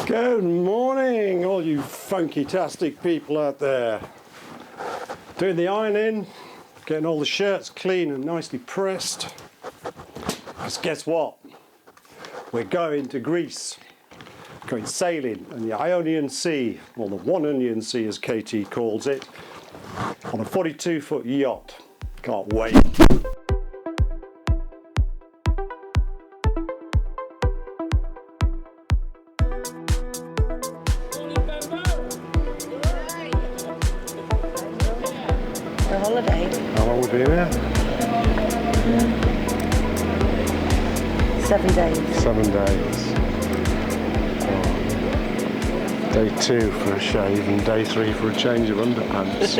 Good morning, all you funky-tastic people out there. Doing the ironing, getting all the shirts clean and nicely pressed. Because guess what? We're going to Greece. Going sailing in the Ionian Sea, or the One Onion Sea as KT calls it, on a 42-foot yacht. Can't wait. A holiday. How long will we be there? 7 days. 7 days. Day 2 for a shave and day 3 for a change of underpants.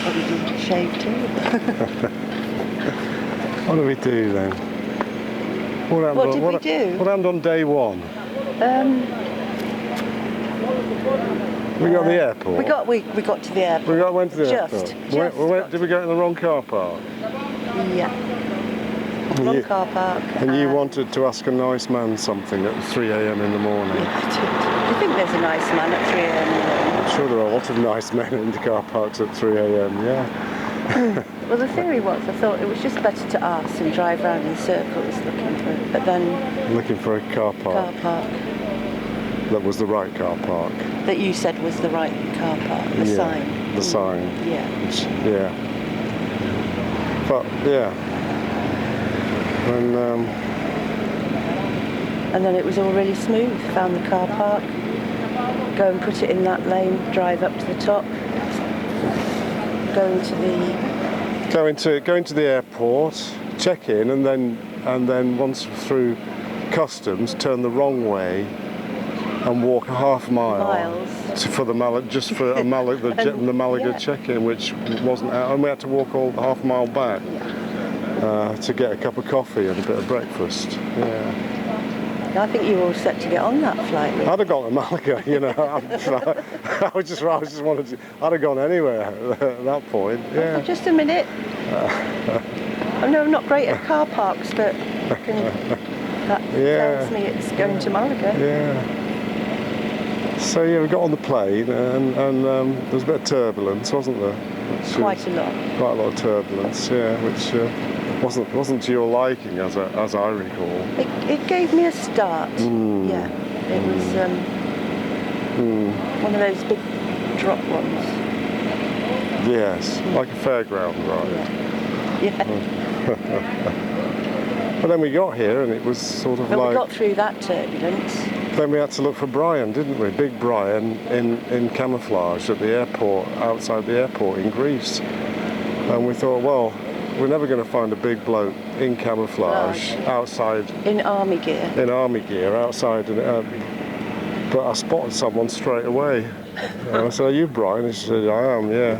Probably do shave too. What do we do then? What did we do? What happened on day 1? We got to the airport. We got to the airport. Went to the airport. Did we go in the wrong car park? Yeah. Wrong car park. And you wanted to ask a nice man something at 3 a.m. in the morning. Yeah, I did. Do you think there's a nice man at 3 a.m. in the morning? I'm sure there are a lot of nice men in the car parks at 3 a.m. Yeah. Well, the theory was, I thought it was just better to ask and drive around in circles looking for it. But then... Looking for a car park. That was the right car park. That you said was the right car park, the sign. The sign. Yeah. Yeah. But, yeah. And then it was all really smooth. Found the car park, go and put it in that lane, drive up to the top, go into the airport, check in, and then once through customs, turn the wrong way and walk a half mile for the Malaga check-in, which wasn't out, and we had to walk all half a mile back to get a cup of coffee and a bit of breakfast. Yeah. I think you were all set to get on that flight. I'd have gone to Malaga, you know. I just wanted to. I'd have gone anywhere at that point. Yeah. Oh, just a minute. I know I'm not great at car parks, but that tells me it's going to Malaga. Yeah. So yeah, we got on the plane, and there was a bit of turbulence, wasn't there? Quite a lot of turbulence, yeah, which wasn't to your liking, as I recall. It gave me a start. Yeah, it was one of those big drop ones. Yes, like a fairground ride. Yeah. But then we got here, and it was sort of we got through that turbulence. Then we had to look for Brian, didn't we? Big Brian in camouflage at the airport, outside the airport in Greece. And we thought, well, we're never going to find a big bloke in camouflage outside. In army gear. Outside. But I spotted someone straight away. And I said, "Are you Brian?" He said, "I am, yeah."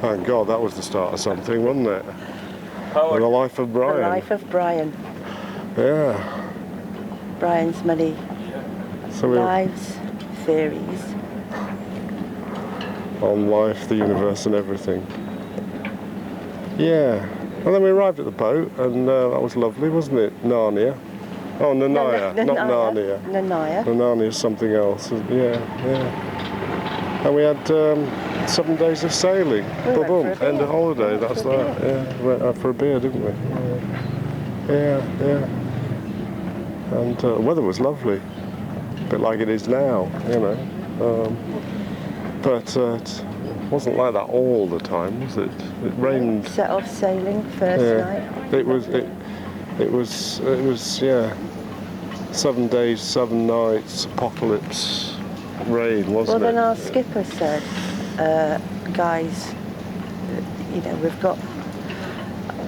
Thank God, that was the start of something, wasn't it? The life of Brian. The life of Brian. Yeah. Brian's many lives, theories. On life, the universe and everything. Yeah. And then we arrived at the boat, and that was lovely, wasn't it? Narnia. Oh, Nanaya, not Narnia. Nanaya is something else. Yeah. And we had 7 days of sailing. Boom, end of holiday, that's that. Yeah, we went out for a beer, didn't we? Yeah. And the weather was lovely. A bit like it is now, you know. But it wasn't like that all the time, was it? It rained. Set off sailing first night. It was 7 days, 7 nights, apocalypse rain, wasn't it? Well, then our skipper said, guys, you know,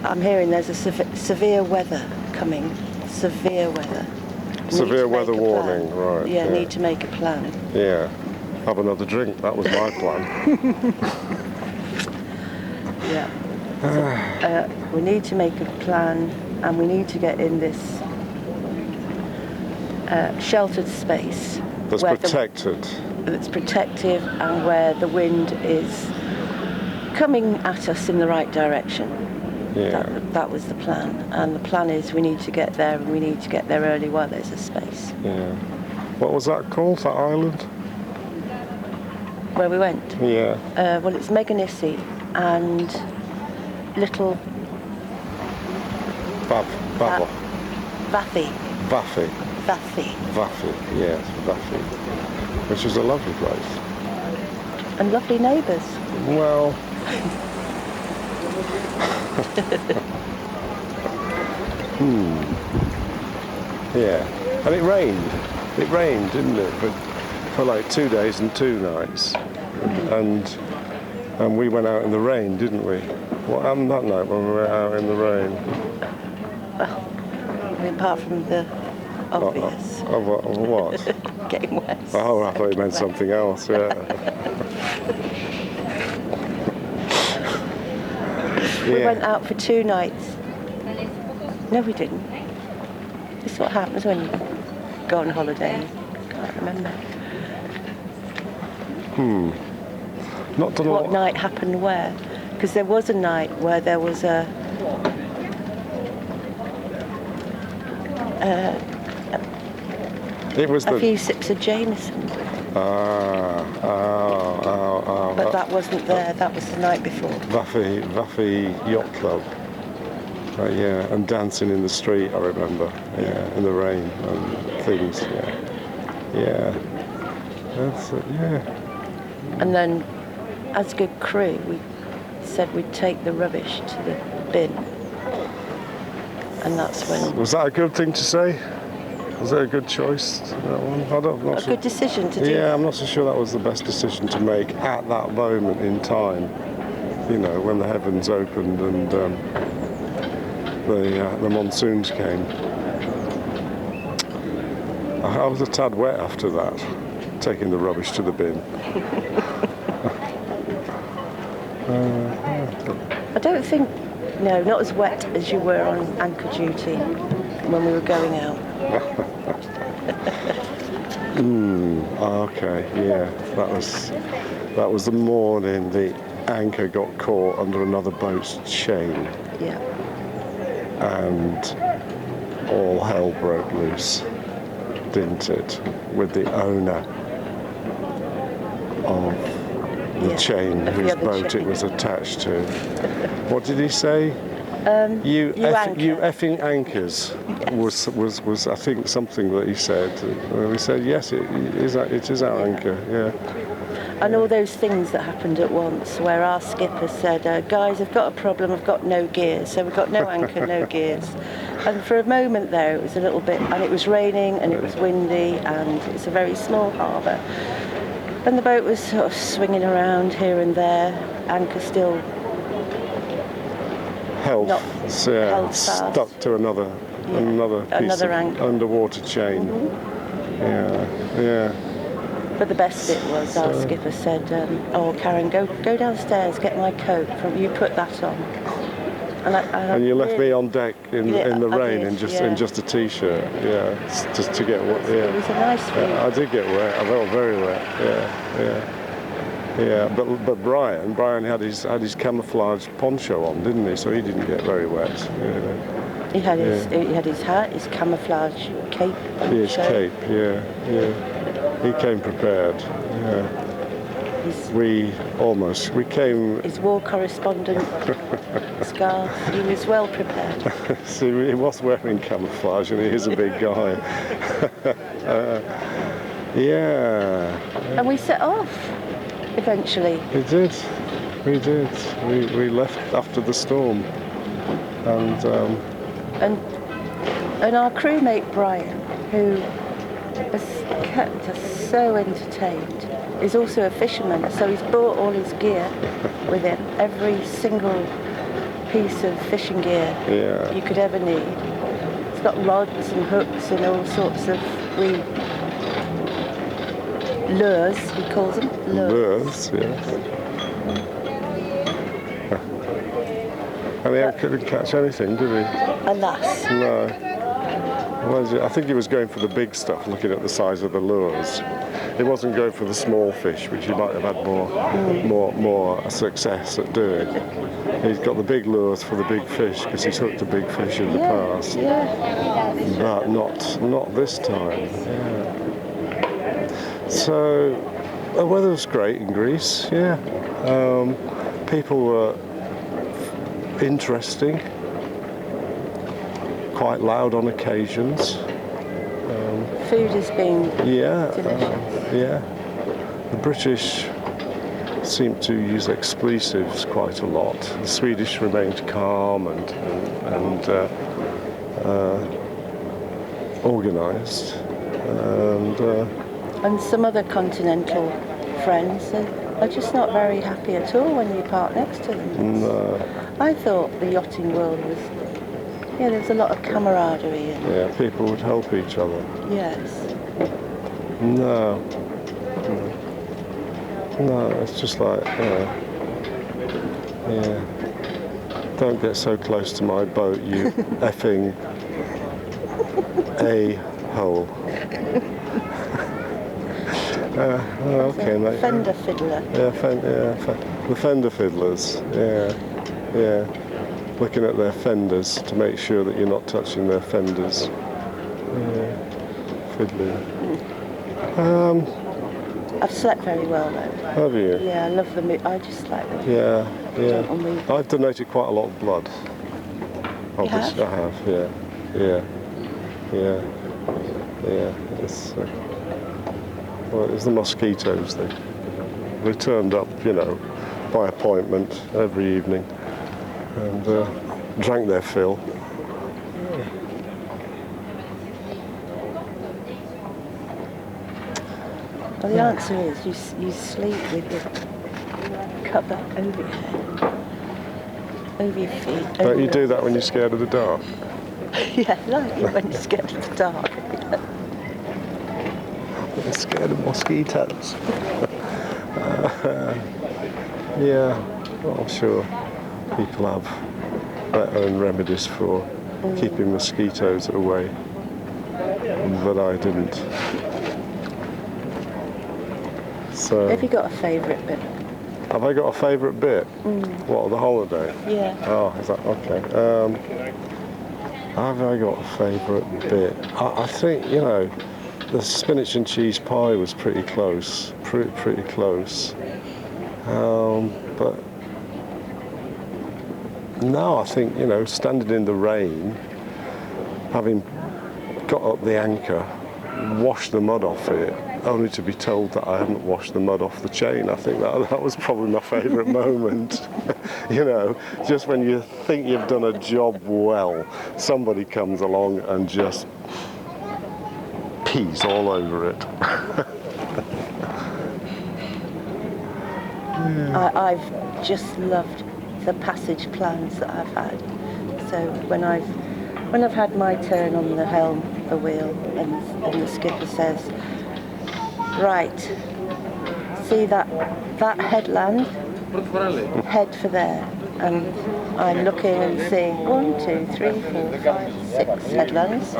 I'm hearing there's a severe weather coming. Severe weather. Severe weather warning, right. Yeah, need to make a plan. Yeah, have another drink, that was my plan. Yeah. So, we need to make a plan, and we need to get in this sheltered space. That's protected. That's protective, and where the wind is coming at us in the right direction. Yeah. That was the plan. And the plan is we need to get there, and we need to get there early while there's a space. Yeah. What was that called, that island? Where we went? Yeah. Well, it's Meganissi and Little Vathi. Vathi. Vathi. Vathi. Vathi, yes, Vathi. Which is a lovely place. And lovely neighbours. Well... Yeah. And it rained. It rained, didn't it? For like 2 days and 2 nights. And we went out in the rain, didn't we? What happened that night when we were out in the rain? Well, apart from the obvious. Of what? Getting wet. Oh, I thought you meant something else, yeah. We went out for 2 nights. No, we didn't. This is what happens when you go on holiday. Can't remember. Not done a What lot. night happened where? Because there was a night where there was a It was the... few sips of Jameson. But that wasn't there. That was the night before. Vathi Yacht Club. Yeah, and dancing in the street, I remember. Yeah, in the rain and things. Yeah. That's it. Yeah. And then, as good crew, we said we'd take the rubbish to the bin. And that's when... Was that a good thing to say? Was that a good choice, that one? A good decision to do. Yeah, I'm not so sure that was the best decision to make at that moment in time. You know, when the heavens opened and the monsoons came. I was a tad wet after that, taking the rubbish to the bin. I don't think... No, not as wet as you were on anchor duty when we were going out. Okay, yeah. That was the morning the anchor got caught under another boat's chain. Yeah. And all hell broke loose, didn't it? With the owner of the chain whose boat it was attached to. What did he say? You effing anchors. Yes. was I think something that he said. We said yes, it is our anchor. Yeah. And all those things that happened at once, where our skipper said, "Guys, I've got a problem. I've got no gears." So we've got no anchor, no gears. And for a moment there, it was a little bit, and it was raining, and it was windy, and it's a very small harbour. And the boat was sort of swinging around here and there, anchor still held fast. Stuck to another piece of anchor. Underwater chain. Yeah. But the best bit was our skipper said, "Oh, Karen, go downstairs, get my coat. You put that on." And you left me on deck in the rain did, in just a t-shirt. Yeah, just to get wet. Yeah. It was a nice feeling. I did get wet. I felt very wet. Yeah. But Brian had his camouflage poncho on, didn't he? So he didn't get very wet. He had his hat, his camouflage cape. His cape. Yeah. He came prepared. Yeah. We came... His war correspondent scarf, he was well prepared. See, he was wearing camouflage and he is a big guy. Yeah. And we set off, eventually. We did. We left after the storm. And our crewmate Brian, who has kept us so entertained, is also a fisherman, so he's brought all his gear with him, every single piece of fishing gear you could ever need. It's got rods and hooks and all sorts of lures, he calls them. Lures, yes. And he couldn't catch anything, did he? Alas. No. I think he was going for the big stuff, looking at the size of the lures. He wasn't going for the small fish, which he might have had more success at doing. He's got the big lures for the big fish because he's hooked a big fish in the past. Yeah. But not this time. Yeah. So the weather was great in Greece. Yeah. People were interesting, quite loud on occasions. Food has been delicious. The British seem to use expletives quite a lot. The Swedish remained calm and organised, and some other continental friends are just not very happy at all when you park next to them. No. I thought the yachting world was, there's a lot of camaraderie. People would help each other. Yes. No, it's just like, don't get so close to my boat, you effing a-hole. Okay, mate. Fender fiddler. The fender fiddlers, yeah. Looking at their fenders to make sure that you're not touching their fenders. Fiddling. I've slept very well though. Have you? Yeah, I love the I just like the gentle movement. I've donated quite a lot of blood. Obviously, I have. Yeah. It's it's the mosquitoes. They turned up, by appointment every evening, and drank their fill. Well, the answer is you sleep with your cover over your head, over your feet. Don't you do that when you're scared of the dark? Yeah, like it when you're scared of the dark. I'm scared of mosquitoes. I'm sure people have their own remedies for keeping mosquitoes away, but I didn't. So, have you got a favourite bit? Have I got a favourite bit? What, the holiday? Yeah. Oh, is that okay? Have I got a favourite bit? I think, the spinach and cheese pie was pretty close, pretty close. But now I think, standing in the rain, having got up the anchor, washed the mud off it, only to be told that I hadn't washed the mud off the chain. I think that was probably my favourite moment. Just when you think you've done a job well, somebody comes along and just peas all over it. I've just loved the passage plans that I've had. So when I've had my turn on the helm, the wheel, and the skipper says, right, see that headland? Head for there. And I'm looking and seeing 1, 2, 3, 4, 5, 6 headlands.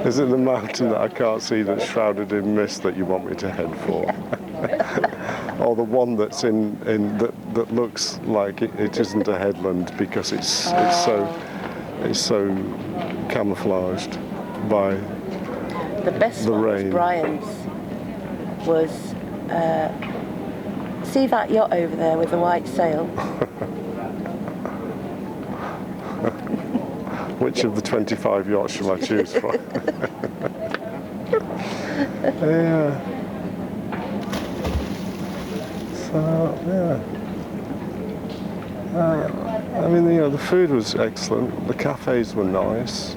Is it the mountain that I can't see that's shrouded in mist that you want me to head for? Or the one that's that looks like it isn't a headland because it's so camouflaged by the best the one rain. Was Brian's was see that yacht over there with the white sail? Which of the 25 yachts shall I choose from? Yeah. So, I mean, the food was excellent. The cafes were nice,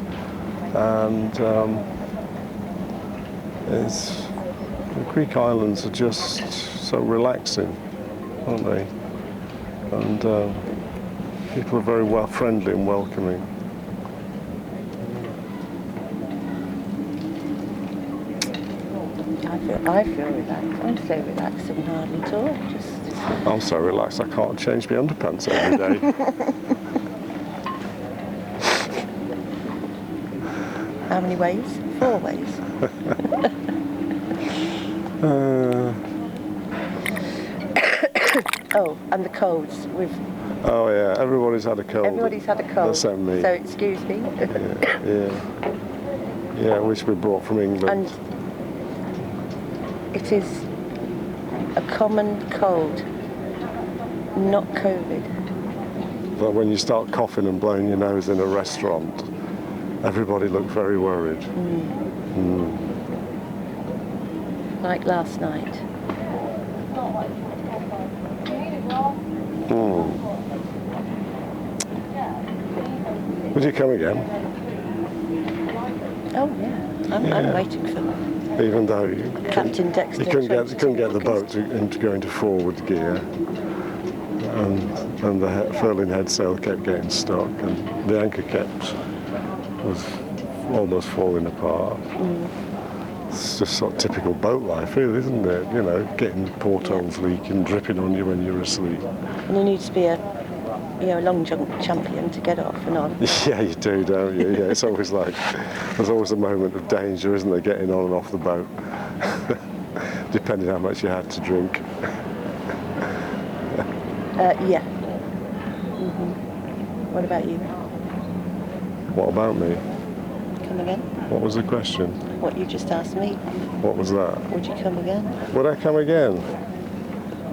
and the Greek islands are just so relaxing, aren't they? And people are very friendly and welcoming. I feel relaxed. I'm so relaxed and hardly at all. I'm so relaxed I can't change my underpants every day. How many ways? 4 ways. Oh, and the colds. Oh yeah, everybody's had a cold. Everybody's had a cold. Except me. So excuse me. Yeah, which we brought from England. And it is a common cold, not COVID. But when you start coughing and blowing your nose in a restaurant, everybody looked very worried. Like last night. Would you come again? Oh yeah, I'm waiting for them. Even though you Captain Dexter couldn't get the boat into going to forward gear, and the furling head sail kept getting stuck, and the anchor was almost falling apart. It's just sort of typical boat life, really, isn't it? You know, getting portholes leaking, dripping on you when you're asleep. And you need to be a long jump champion to get off and on. Yeah, you do, don't you? Yeah, it's always like, there's always a moment of danger, isn't there, getting on and off the boat, depending how much you had to drink. Yeah. What about you? What about me? Come again? What was the question? What you just asked me. What was that? Would you come again? Would I come again?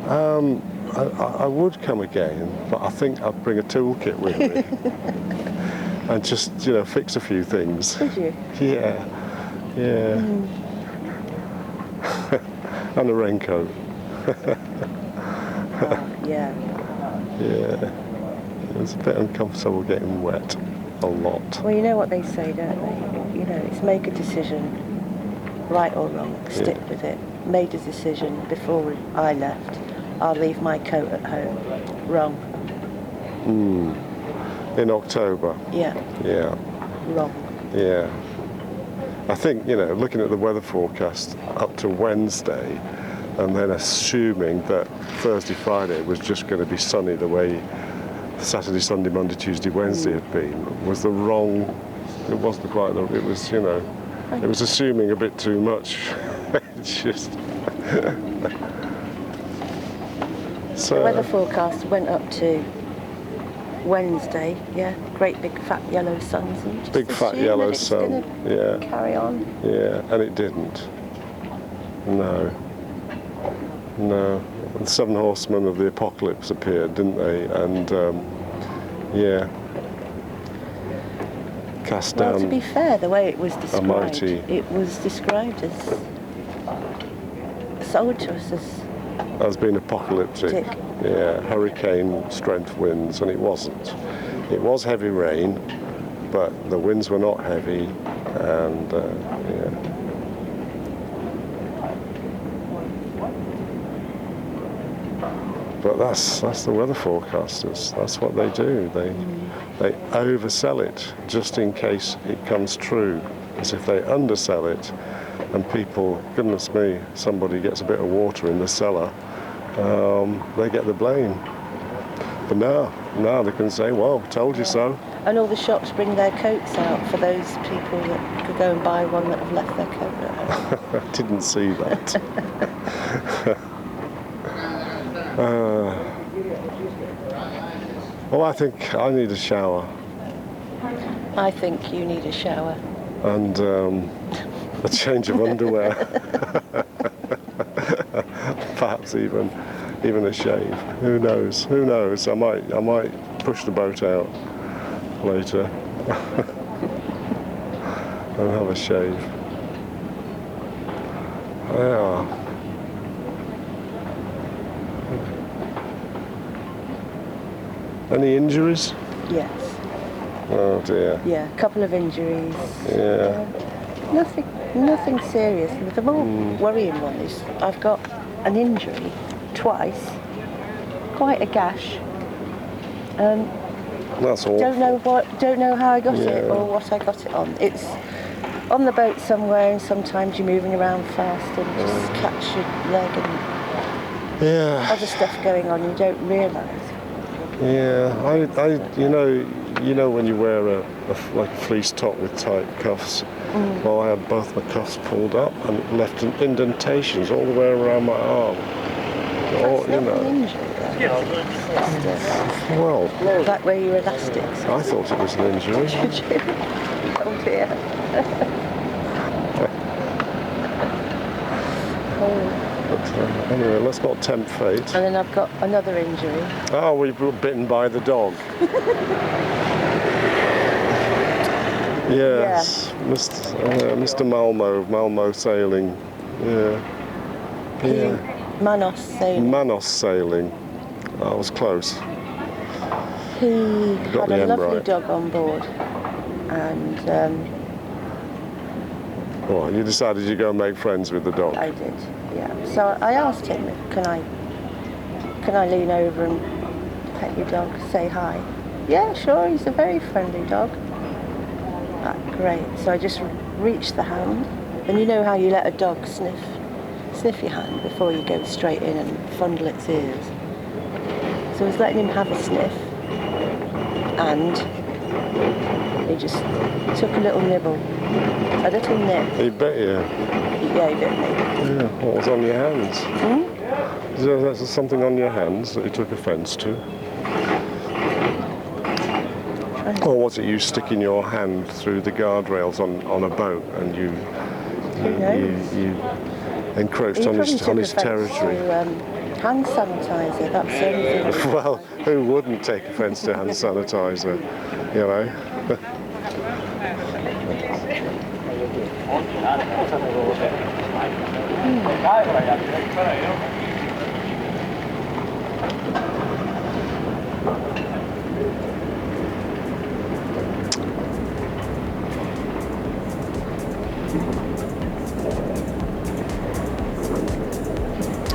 I would come again, but I think I'd bring a toolkit with me and just, fix a few things. Would you? Yeah. And a raincoat. Yeah. Yeah. It was a bit uncomfortable getting wet a lot. Well, you know what they say, don't they? It's make a decision, right or wrong, stick with it. Made a decision before I left. I'll leave my coat at home. Wrong. In October? Yeah. Yeah. Wrong. Yeah. I think, looking at the weather forecast up to Wednesday, and then assuming that Thursday, Friday was just going to be sunny the way Saturday, Sunday, Monday, Tuesday, Wednesday had been, was the wrong, it wasn't quite, it was, it was assuming a bit too much. It's just... The weather forecast went up to Wednesday, great big fat yellow suns. And just big fat yellow sun, carry on. Yeah, and it didn't. No. The 7 horsemen of the apocalypse appeared, didn't they? And, cast down... Well, to be fair, the way it was described, it was described as sold to us as being apocalyptic. Yeah, hurricane strength winds, and it wasn't. It was heavy rain, but the winds were not heavy, and But that's the weather forecasters. That's what they do. They oversell it just in case it comes true. As if they undersell it, and people, goodness me, somebody gets a bit of water in the cellar, they get the blame. But now they can say, well, told you so. And all the shops bring their coats out for those people that could go and buy one that have left their coat at home. I didn't see that. Well, I think I need a shower. I think you need a shower. And a change of underwear. Perhaps even a shave. Who knows? I might push the boat out later and have a shave. Yeah. Any injuries? Yes. Oh dear. Yeah, a couple of injuries. Yeah. Nothing serious. The more worrying one is I've got an injury twice, quite a gash. That's awful. Don't know how I got it or what I got it on. It's on the boat somewhere, and sometimes you're moving around fast and just catch your leg and other stuff going on you don't realise. Yeah, you know when you wear like a fleece top with tight cuffs? Well, I had both my cuffs pulled up and it left indentations all the way around my arm. That's not an injury, though. Well, Is that where your elastics? I thought it was an injury. Did you? Oh dear. But anyway, let's not tempt fate. And then I've got another injury. Oh, we were bitten by the dog. Yes, yeah. Mr. Malmo sailing. Yeah. Manos sailing. Manos sailing. I was close. He Got had a lovely right. dog on board, and well, you decided you'd go and make friends with the dog. I did, yeah. So I asked him, can I lean over and pet your dog, say hi? Yeah, sure. He's a very friendly dog. Great. So I just reached the hand, and you know how you let a dog sniff your hand before you go straight in and fondle its ears. So I was letting him have a sniff, and he just took a little nibble, a little nip. He bit you? Yeah, he bit me. Yeah, what was on your hands? Is there something on your hands that he took offence to? Or was it you sticking your hand through the guardrails on a boat and you encroached on his territory? To, hand sanitizer, that's the only thing. Well, who wouldn't take offence to hand sanitizer, you know?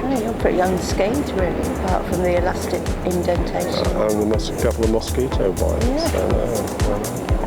You're pretty unscathed, really, apart from the elastic indentation. And a couple of mosquito bites. Yeah.